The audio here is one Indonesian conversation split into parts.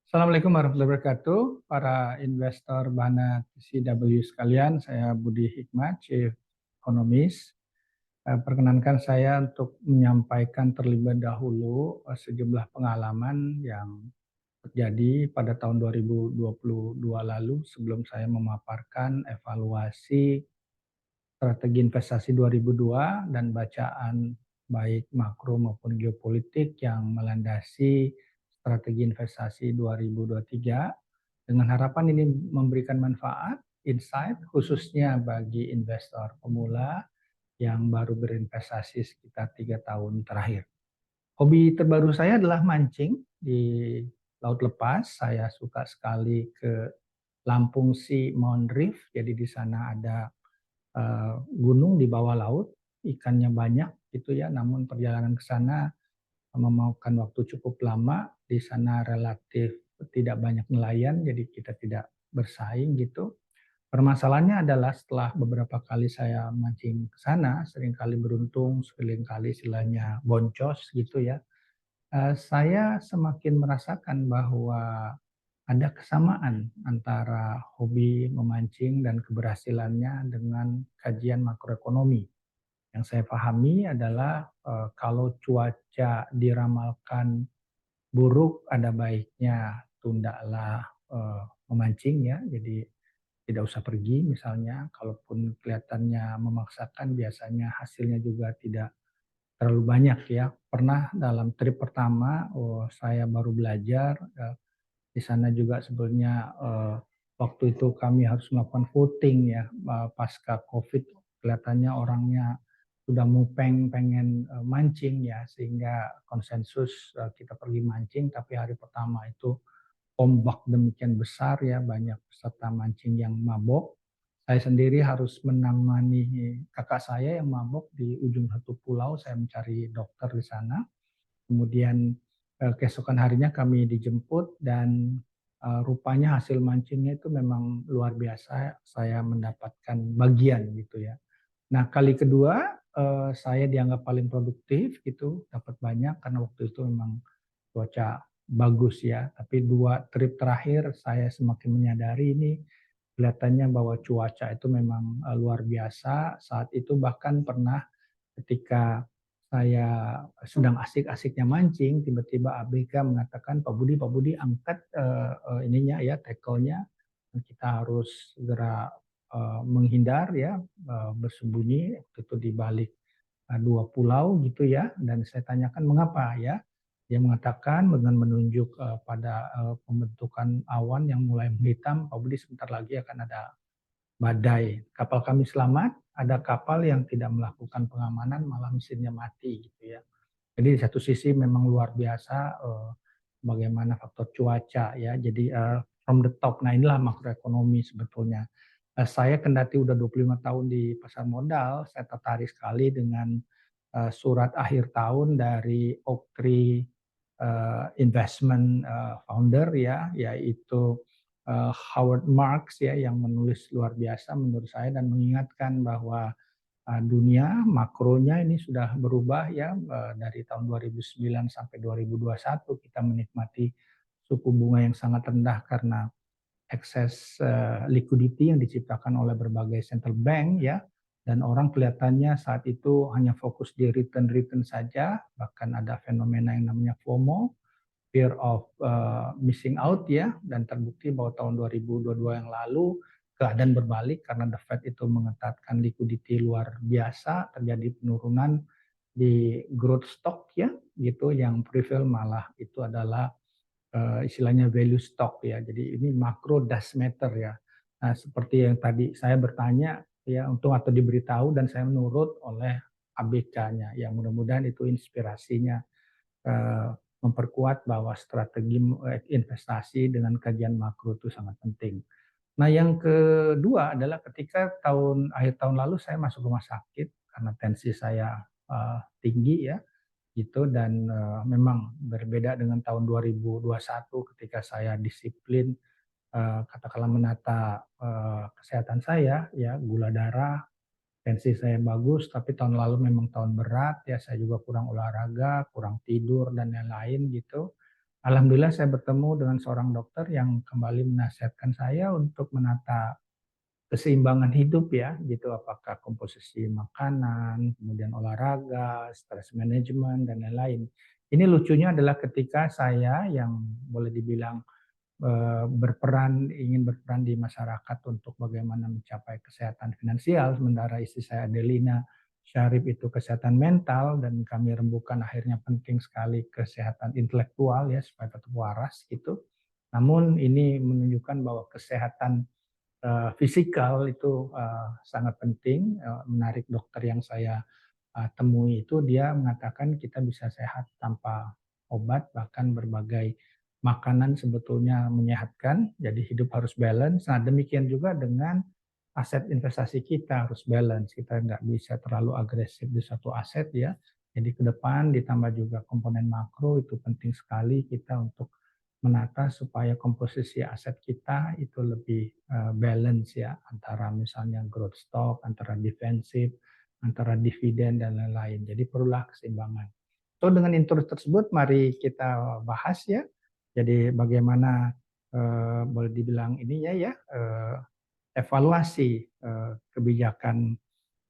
Assalamualaikum warahmatullahi wabarakatuh, para investor Bahana TCW sekalian. Saya Budi Hikmat, Chief Economist. Perkenankan saya untuk menyampaikan terlebih dahulu sejumlah pengalaman yang terjadi pada tahun 2022 lalu sebelum saya memaparkan evaluasi strategi investasi 2002 dan bacaan baik makro maupun geopolitik yang melandasi strategi investasi 2023 dengan harapan ini memberikan manfaat, insight khususnya bagi investor pemula yang baru berinvestasi sekitar 3 tahun terakhir. Hobi terbaru saya adalah mancing di laut lepas. Saya suka sekali ke Lampung Sea Mound Reef. Jadi di sana ada gunung di bawah laut, ikannya banyak gitu ya, namun perjalanan ke sana memakan waktu cukup lama. Di sana relatif tidak banyak nelayan, jadi kita tidak bersaing gitu. Permasalahannya adalah setelah beberapa kali saya mancing ke sana, seringkali beruntung, seringkali istilahnya boncos gitu ya. Saya semakin merasakan bahwa ada kesamaan antara hobi memancing dan keberhasilannya dengan kajian makroekonomi. Yang saya pahami adalah, kalau cuaca diramalkan buruk, ada baiknya tundalah, memancing ya. Jadi tidak usah pergi misalnya, kalaupun kelihatannya memaksakan biasanya hasilnya juga tidak terlalu banyak ya. Pernah dalam trip pertama, saya baru belajar, di sana juga sebenarnya, waktu itu kami harus melakukan voting ya, pasca Covid, kelihatannya orangnya sudah mupeng pengen, mancing ya, sehingga konsensus, kita pergi mancing, tapi hari pertama itu ombak demikian besar ya, banyak peserta mancing yang mabok. Saya sendiri harus menemani kakak saya yang mabok di ujung satu pulau, saya mencari dokter di sana. Kemudian, keesokan harinya kami dijemput dan, rupanya hasil mancingnya itu memang luar biasa, saya mendapatkan bagian gitu ya. Nah, kali kedua, saya dianggap paling produktif gitu, dapat banyak karena waktu itu memang cuaca bagus ya. Tapi 2 trip terakhir saya semakin menyadari ini kelihatannya bahwa cuaca itu memang, luar biasa. Saat itu bahkan pernah ketika saya sedang asik-asiknya mancing, tiba-tiba ABK mengatakan, Pak Budi angkat, ininya ya, tackle-nya, kita harus segera, menghindar ya, bersembunyi waktu itu di balik, 2 pulau gitu ya, dan saya tanyakan, "Mengapa?" Ya, dia mengatakan dengan menunjuk, pada, pembentukan awan yang mulai menghitam, "Pak Budi sebentar lagi akan ada badai." Kapal kami selamat, ada kapal yang tidak melakukan pengamanan malah mesinnya mati gitu ya. Jadi di satu sisi memang luar biasa, bagaimana faktor cuaca ya. Jadi, from the top. Nah inilah makroekonomi sebetulnya. Saya kendati udah 25 tahun di pasar modal, saya tertarik sekali dengan, surat akhir tahun dari Oaktree, investment, founder ya, yaitu, Howard Marks ya, yang menulis luar biasa menurut saya dan mengingatkan bahwa, dunia makronya ini sudah berubah ya, dari tahun 2009 sampai 2021 kita menikmati suku bunga yang sangat rendah karena ekses, liquidity yang diciptakan oleh berbagai central bank ya, dan orang kelihatannya saat itu hanya fokus di return-return saja, bahkan ada fenomena yang namanya FOMO, fear of, missing out ya, dan terbukti bahwa tahun 2022 yang lalu keadaan berbalik karena The Fed itu mengetatkan liquidity luar biasa, terjadi penurunan di growth stock ya, gitu, yang prevail malah itu adalah, istilahnya value stock ya. Jadi ini makro does matter ya. Nah, seperti yang tadi saya bertanya ya, untung atau diberitahu dan saya menurut oleh ABK-nya, ya mudah-mudahan itu inspirasinya, eee, memperkuat bahwa strategi investasi dengan kajian makro itu sangat penting. Nah, yang kedua adalah ketika akhir tahun lalu saya masuk rumah sakit karena tensi saya, tinggi ya, gitu dan, memang berbeda dengan tahun 2021 ketika saya disiplin, katakanlah menata, kesehatan saya ya, gula darah, tensi saya bagus, tapi tahun lalu memang tahun berat ya, saya juga kurang olahraga, kurang tidur dan lain-lain gitu. Alhamdulillah saya bertemu dengan seorang dokter yang kembali menasihatkan saya untuk menata keseimbangan hidup ya, gitu. Apakah komposisi makanan, kemudian olahraga, stress management, dan lain-lain. Ini lucunya adalah ketika saya yang boleh dibilang ingin berperan di masyarakat untuk bagaimana mencapai kesehatan finansial, sementara istri saya Adelina Syarif itu kesehatan mental, dan kami rembukan akhirnya penting sekali kesehatan intelektual ya supaya tetap waras gitu. Namun ini menunjukkan bahwa kesehatan fisikal itu sangat penting. Menarik dokter yang saya temui itu dia mengatakan kita bisa sehat tanpa obat, bahkan berbagai makanan sebetulnya menyehatkan, jadi hidup harus balance. Nah demikian juga dengan aset investasi kita harus balance, kita nggak bisa terlalu agresif di satu aset ya. Jadi ke depan ditambah juga komponen makro itu penting sekali kita untuk menata supaya komposisi aset kita itu lebih balance ya, antara misalnya growth stock, antara defensif, antara dividen dan lain-lain. Jadi perlulah keseimbangan. So dengan intro tersebut mari kita bahas ya. Jadi bagaimana boleh dibilang ininya ya evaluasi kebijakan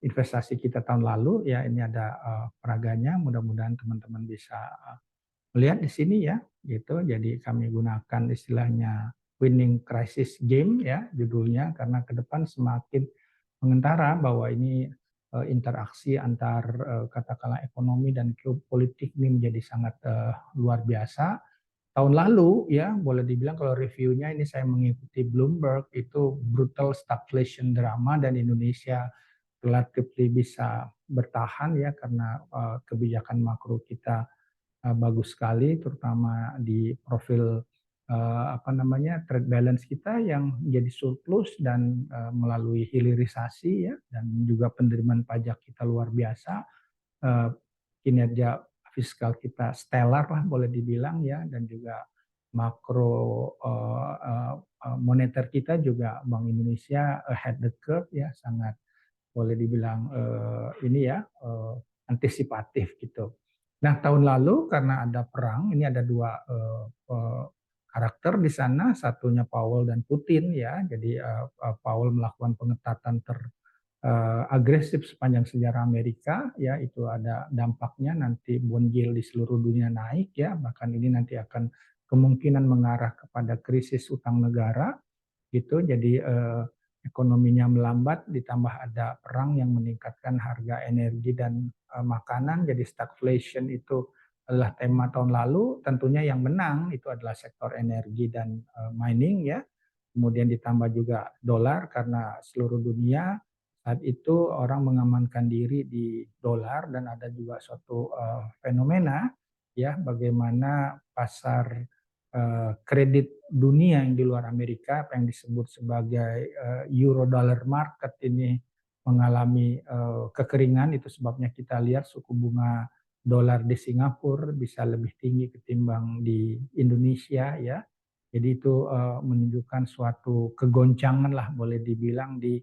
investasi kita tahun lalu ya. Ini ada peraganya. Mudah-mudahan teman-teman bisa melihat di sini ya, gitu. Jadi kami gunakan istilahnya winning crisis game ya judulnya, karena ke depan semakin mengentara bahwa ini interaksi antar katakanlah ekonomi dan geopolitik ini menjadi sangat luar biasa. Tahun lalu ya boleh dibilang kalau reviewnya ini saya mengikuti Bloomberg itu brutal stagflation drama, dan Indonesia relatively bisa bertahan ya karena kebijakan makro kita bagus sekali, terutama di profil apa namanya trade balance kita yang menjadi surplus, dan melalui hilirisasi ya, dan juga penerimaan pajak kita luar biasa, kinerja fiskal kita stellar lah boleh dibilang ya, dan juga makro moneter kita juga Bank Indonesia ahead the curve ya, sangat boleh dibilang ini ya antisipatif gitu. Nah tahun lalu karena ada perang, ini ada dua karakter di sana, satunya Powell dan Putin ya. Jadi Powell melakukan pengetatan agresif sepanjang sejarah Amerika ya, itu ada dampaknya nanti bond yield di seluruh dunia naik ya, bahkan ini nanti akan kemungkinan mengarah kepada krisis utang negara gitu. Jadi ekonominya melambat, ditambah ada perang yang meningkatkan harga energi dan makanan, jadi stagflation itu adalah tema tahun lalu. Tentunya yang menang itu adalah sektor energi dan mining ya. Kemudian ditambah juga dolar, karena seluruh dunia saat itu orang mengamankan diri di dolar, dan ada juga suatu fenomena ya bagaimana pasar kredit dunia yang di luar Amerika, apa yang disebut sebagai euro dollar market ini mengalami kekeringan. Itu sebabnya kita lihat suku bunga dolar di Singapura bisa lebih tinggi ketimbang di Indonesia ya. Jadi itu menunjukkan suatu kegoncangan lah boleh dibilang di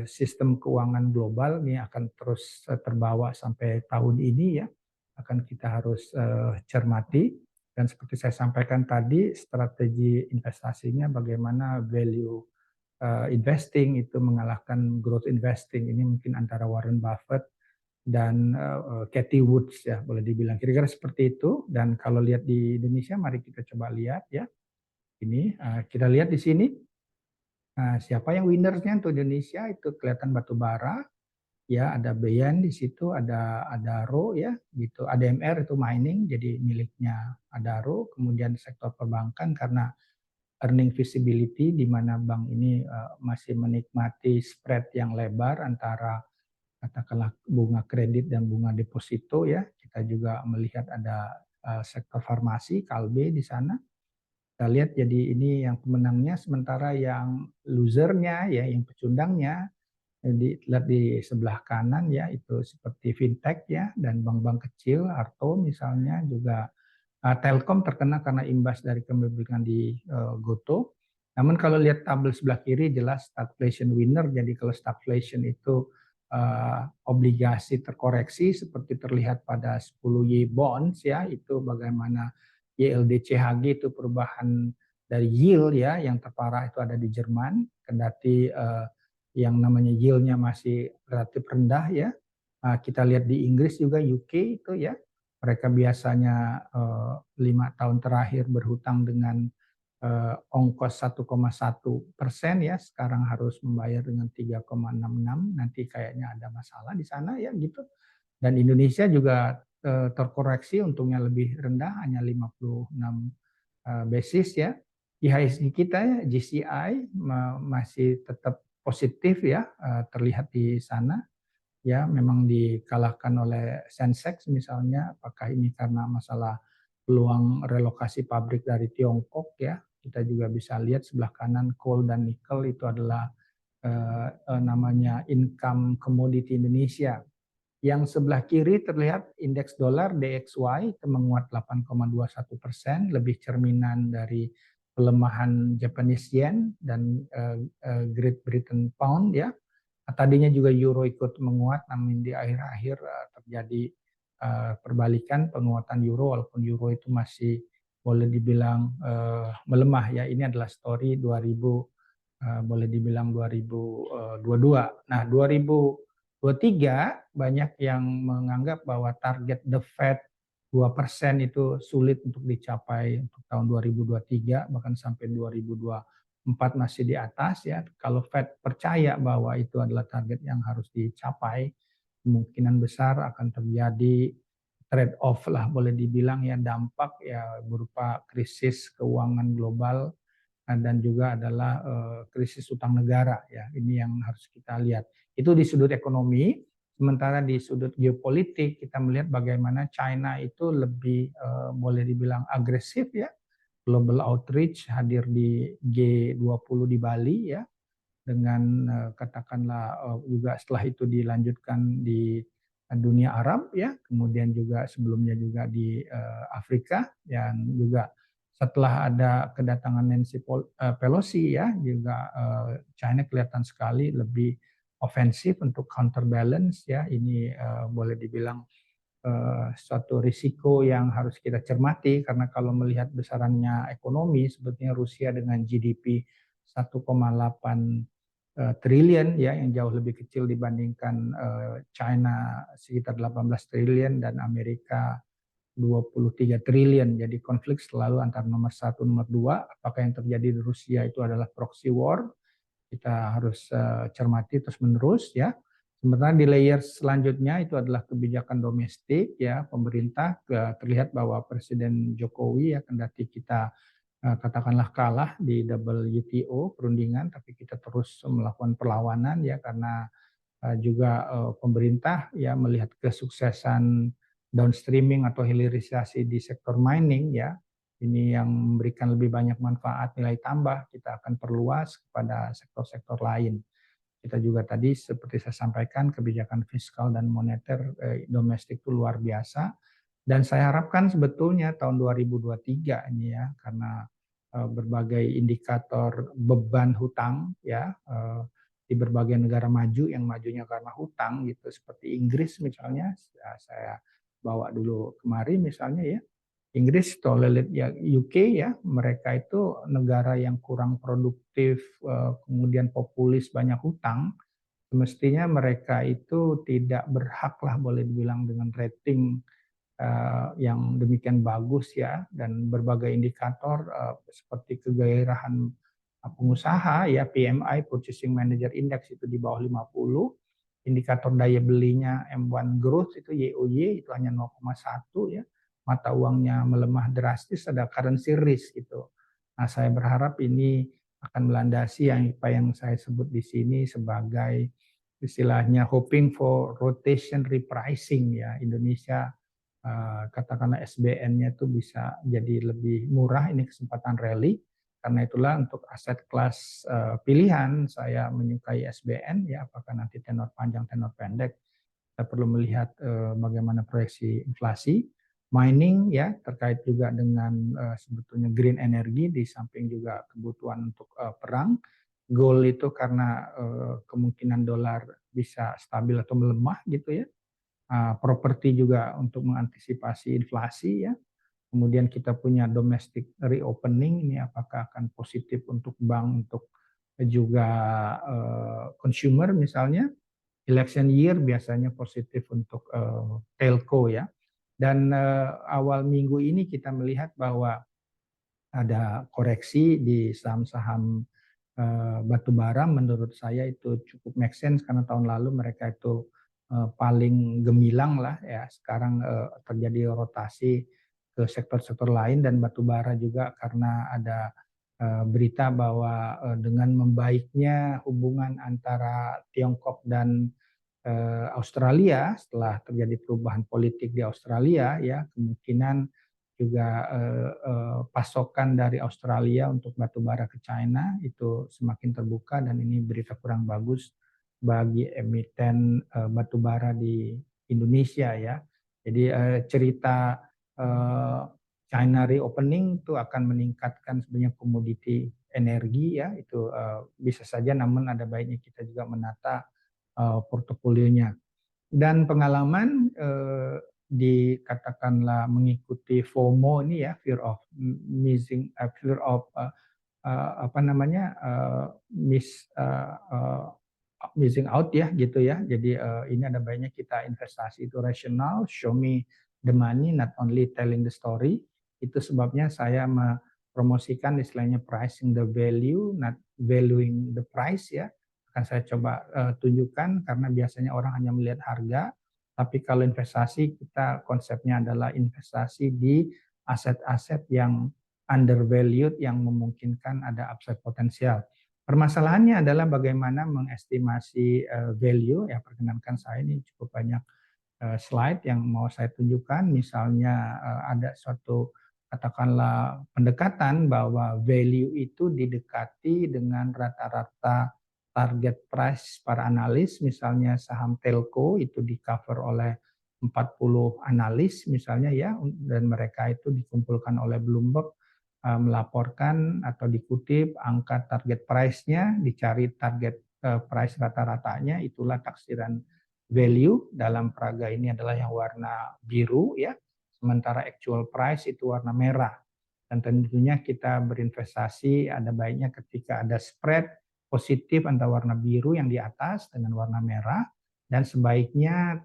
sistem keuangan global. Ini akan terus terbawa sampai tahun ini ya, akan kita harus cermati. Dan seperti saya sampaikan tadi, strategi investasinya bagaimana value investing itu mengalahkan growth investing. Ini mungkin antara Warren Buffett dan Cathy Woods ya, boleh dibilang kira-kira seperti itu. Dan kalau lihat di Indonesia, mari kita coba lihat ya. Ini kita lihat di sini siapa yang winnersnya untuk Indonesia, itu kelihatan batu bara ya, ada BN di situ, ada Adaro ya gitu, ADMR itu mining jadi miliknya Adaro. Kemudian sektor perbankan karena earning visibility di mana bank ini masih menikmati spread yang lebar antara katakanlah bunga kredit dan bunga deposito ya. Kita juga melihat ada sektor farmasi Kalbe di sana. Kita lihat jadi ini yang pemenangnya, sementara yang losernya ya, yang pecundangnya lihat di sebelah kanan ya, itu seperti fintech ya, dan bank-bank kecil, Arto misalnya, juga Telkom terkena karena imbas dari kepemilikan di Goto. Namun kalau lihat tabel sebelah kiri jelas stagflation winner. Jadi kalau stagflation itu obligasi terkoreksi seperti terlihat pada 10Y bonds ya, itu bagaimana YLDCHG itu perubahan dari yield ya, yang terparah itu ada di Jerman, kendati yang namanya yield-nya masih relatif rendah ya. Kita lihat di Inggris juga, UK itu ya, mereka biasanya 5 tahun terakhir berhutang dengan ongkos 1,1% ya, sekarang harus membayar dengan 3,66, nanti kayaknya ada masalah di sana ya gitu. Dan Indonesia juga terkoreksi untungnya lebih rendah, hanya 56 basis ya. IHSG kita ya, GCI masih tetap positif ya, terlihat di sana ya, memang dikalahkan oleh Sensex misalnya. Apakah ini karena masalah peluang relokasi pabrik dari Tiongkok ya? Kita juga bisa lihat sebelah kanan coal dan nikel itu adalah namanya income commodity Indonesia. Yang sebelah kiri terlihat indeks dolar DXY itu menguat 8,21%, lebih cerminan dari pelemahan Japanese yen dan Great Britain pound ya. Tadinya juga euro ikut menguat, namun di akhir-akhir terjadi perbalikan penguatan euro, walaupun euro itu masih boleh dibilang melemah ya. Ini adalah story 2000 boleh dibilang 2022. Nah, 2023 banyak yang menganggap bahwa target The Fed 2% itu sulit untuk dicapai untuk tahun 2023, bahkan sampai 2024 masih di atas ya. Kalau Fed percaya bahwa itu adalah target yang harus dicapai, kemungkinan besar akan terjadi trade off lah boleh dibilang ya, dampak ya berupa krisis keuangan global dan juga adalah krisis utang negara ya. Ini yang harus kita lihat. Itu di sudut ekonomi, sementara di sudut geopolitik kita melihat bagaimana China itu lebih boleh dibilang agresif ya. Global outreach hadir di G20 di Bali ya, dengan katakanlah juga setelah itu dilanjutkan di dunia Arab ya, kemudian juga sebelumnya juga di Afrika, dan juga setelah ada kedatangan Nancy Pelosi ya, juga China kelihatan sekali lebih ofensif untuk counterbalance ya. Ini boleh dibilang suatu risiko yang harus kita cermati, karena kalau melihat besarannya ekonomi sebetulnya Rusia dengan GDP 1,8 triliun ya, yang jauh lebih kecil dibandingkan China sekitar 18 triliun dan Amerika 23 triliun. Jadi konflik selalu antara nomor satu, nomor dua. Apakah yang terjadi di Rusia itu adalah proxy war? Kita harus cermati terus menerus ya. Sementara di layer selanjutnya itu adalah kebijakan domestik ya, pemerintah. Terlihat bahwa Presiden Jokowi ya, kendati kita katakanlah kalah di WTO perundingan, tapi kita terus melakukan perlawanan ya, karena juga pemerintah ya melihat kesuksesan downstreaming atau hilirisasi di sektor mining ya. Ini yang memberikan lebih banyak manfaat nilai tambah, kita akan perluas kepada sektor-sektor lain. Kita juga tadi seperti saya sampaikan, kebijakan fiskal dan moneter domestik itu luar biasa. Dan saya harapkan sebetulnya tahun 2023 ini ya, karena berbagai indikator beban hutang ya, di berbagai negara maju yang majunya karena hutang gitu, seperti Inggris misalnya, saya bawa dulu kemari misalnya ya, Inggris atau ya UK ya, mereka itu negara yang kurang produktif, kemudian populis, banyak hutang. Semestinya mereka itu tidak berhak lah boleh dibilang dengan rating yang demikian bagus ya, dan berbagai indikator seperti kegairahan pengusaha ya, PMI Purchasing Manager Index itu di bawah 50, indikator daya belinya M1 Growth itu YOY itu hanya 0,1 ya, mata uangnya melemah drastis, ada currency risk gitu. Nah, saya berharap ini akan melandasi apa yang saya sebut di sini sebagai istilahnya hoping for rotation repricing ya. Indonesia katakanlah SBN-nya itu bisa jadi lebih murah, ini kesempatan rally. Karena itulah untuk aset kelas pilihan saya menyukai SBN ya, apakah nanti tenor panjang tenor pendek, kita perlu melihat bagaimana proyeksi inflasi. Mining ya, terkait juga dengan sebetulnya green energy, di samping juga kebutuhan untuk perang. Gold itu karena kemungkinan dolar bisa stabil atau melemah gitu ya. Properti juga untuk mengantisipasi inflasi ya. kemudian kita punya domestic reopening, ini apakah akan positif untuk bank, untuk juga consumer misalnya. Election year biasanya positif untuk telco ya. Dan awal minggu ini kita melihat bahwa ada koreksi di saham-saham batubara. Menurut saya itu cukup make sense karena tahun lalu mereka itu paling gemilang lah ya. Sekarang terjadi rotasi ke sektor-sektor lain, dan batubara juga karena ada berita bahwa dengan membaiknya hubungan antara Tiongkok dan Australia setelah terjadi perubahan politik di Australia ya, kemungkinan juga pasokan dari Australia untuk batubara ke China itu semakin terbuka, dan ini berita kurang bagus bagi emiten batubara di Indonesia ya. Jadi cerita eh, China reopening itu akan meningkatkan sebenarnya komoditi energi ya, itu bisa saja, namun ada baiknya kita juga menata portofolionya. Dan pengalaman dikatakanlah mengikuti FOMO ini ya, fear of missing, fear of apa namanya, missing out ya gitu ya. Jadi ini ada baiknya kita investasi itu rasional, show me the money, not only telling the story. Itu sebabnya saya mempromosikan istilahnya pricing the value, not valuing the price ya. Akan saya coba tunjukkan, karena biasanya orang hanya melihat harga, tapi kalau investasi kita konsepnya adalah investasi di aset-aset yang undervalued, yang memungkinkan ada upside potensial. Permasalahannya adalah bagaimana mengestimasi value ya. Perkenankan saya ini cukup banyak slide yang mau saya tunjukkan. Misalnya ada suatu katakanlah pendekatan bahwa value itu didekati dengan rata-rata target price para analis. Misalnya saham telco itu di cover oleh 40 analis misalnya ya, dan mereka itu dikumpulkan oleh Bloomberg, melaporkan atau dikutip angka target price-nya, dicari target price rata-ratanya, itulah taksiran value. Dalam peraga ini adalah yang warna biru ya, sementara actual price itu warna merah. Dan tentunya kita berinvestasi ada baiknya ketika ada spread positif antara warna biru yang di atas dengan warna merah, dan sebaiknya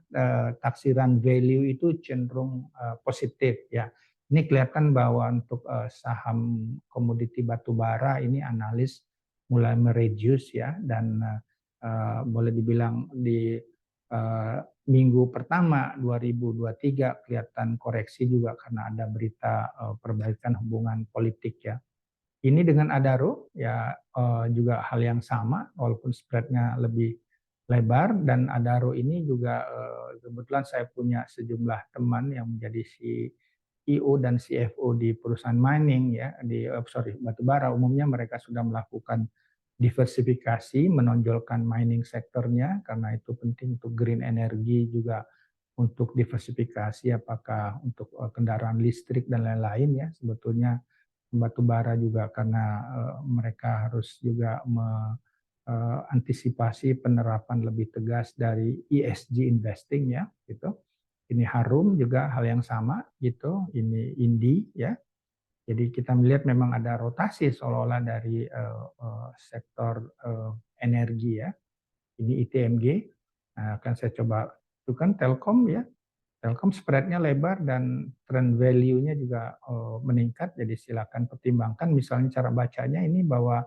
taksiran value itu cenderung positif ya. Ini kelihatan bahwa untuk saham komoditi batubara ini analis mulai mereduce ya, dan boleh dibilang di minggu pertama 2023 kelihatan koreksi juga karena ada berita perbaikan hubungan politik ya. Ini dengan Adaro ya juga hal yang sama, walaupun spreadnya lebih lebar. Dan Adaro ini juga kebetulan saya punya sejumlah teman yang menjadi CEO dan CFO di perusahaan mining ya, di batubara. Umumnya mereka sudah melakukan diversifikasi, menonjolkan mining sektornya karena itu penting untuk green energy, juga untuk diversifikasi apakah untuk kendaraan listrik dan lain-lain ya. Sebetulnya batubara juga karena mereka harus juga antisipasi penerapan lebih tegas dari ESG investing ya gitu. Ini Harum juga hal yang sama gitu, ini Indi ya. Jadi kita melihat memang ada rotasi seolah-olah dari sektor energi ya. Ini ITMG. Nah, akan saya coba itu kan Telkom ya. Telkom spreadnya lebar dan trend value-nya juga meningkat. Jadi silakan pertimbangkan. Misalnya cara bacanya ini bahwa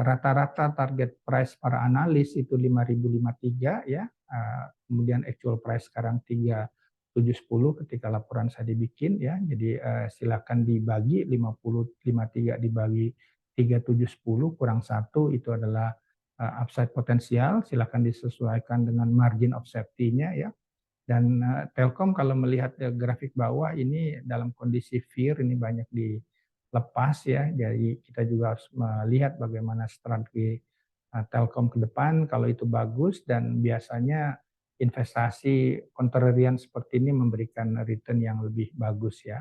rata-rata target price para analis itu 5.053 ya. Kemudian actual price sekarang 3.710 ketika laporan saya dibikin ya. Jadi silakan dibagi 53 dibagi 3.710 kurang 1 itu adalah upside potensial. Silakan disesuaikan dengan margin of safety-nya ya. Dan Telkom kalau melihat grafik bawah ini dalam kondisi fear, ini banyak dilepas ya. Jadi kita juga harus melihat bagaimana strategi Telkom ke depan. Kalau itu bagus, dan biasanya investasi contrarian seperti ini memberikan return yang lebih bagus ya.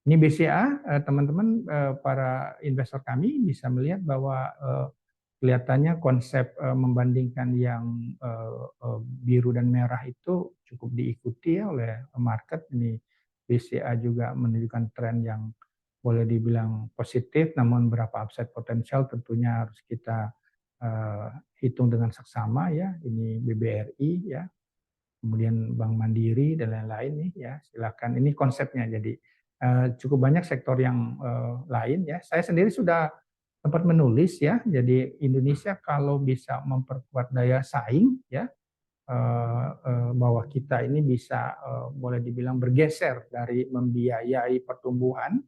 Ini BCA, teman-teman para investor kami bisa melihat bahwa kelihatannya konsep membandingkan yang biru dan merah itu cukup diikuti ya oleh market. Ini BCA juga menunjukkan tren yang boleh dibilang positif, namun berapa upside potensial tentunya harus kita hitung dengan seksama ya. Ini BBRI ya, kemudian Bank Mandiri dan lain-lain nih ya. Silakan. Ini konsepnya. Jadi cukup banyak sektor yang lain ya. Saya sendiri sudah sempat menulis ya. Jadi Indonesia kalau bisa memperkuat daya saing ya, bahwa kita ini bisa boleh dibilang bergeser dari membiayai pertumbuhan,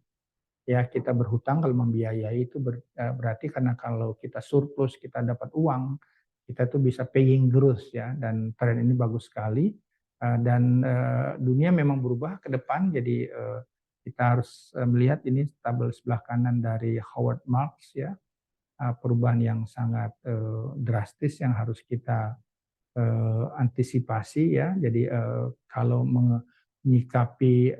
ya kita berhutang kalau membiayai itu berarti karena kalau kita surplus kita dapat uang, kita tuh bisa paying growth ya, dan tren ini bagus sekali. Dan dunia memang berubah ke depan, jadi kita harus melihat ini tabel sebelah kanan dari Howard Marks ya, perubahan yang sangat drastis yang harus kita antisipasi ya. Jadi kalau menyikapi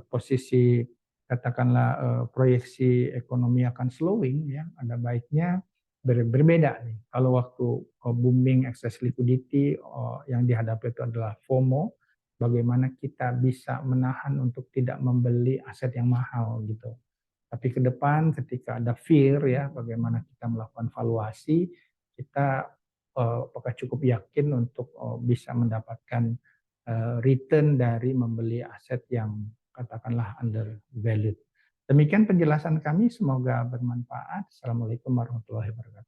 posisi katakanlah proyeksi ekonomi akan slowing ya, ada baiknya berbeda nih. Kalau waktu booming excess liquidity yang dihadapi itu adalah FOMO, bagaimana kita bisa menahan untuk tidak membeli aset yang mahal gitu. Tapi ke depan ketika ada fear ya, bagaimana kita melakukan valuasi, kita apakah cukup yakin untuk bisa mendapatkan return dari membeli aset yang katakanlah undervalued. Demikian penjelasan kami, semoga bermanfaat. Assalamualaikum warahmatullahi wabarakatuh.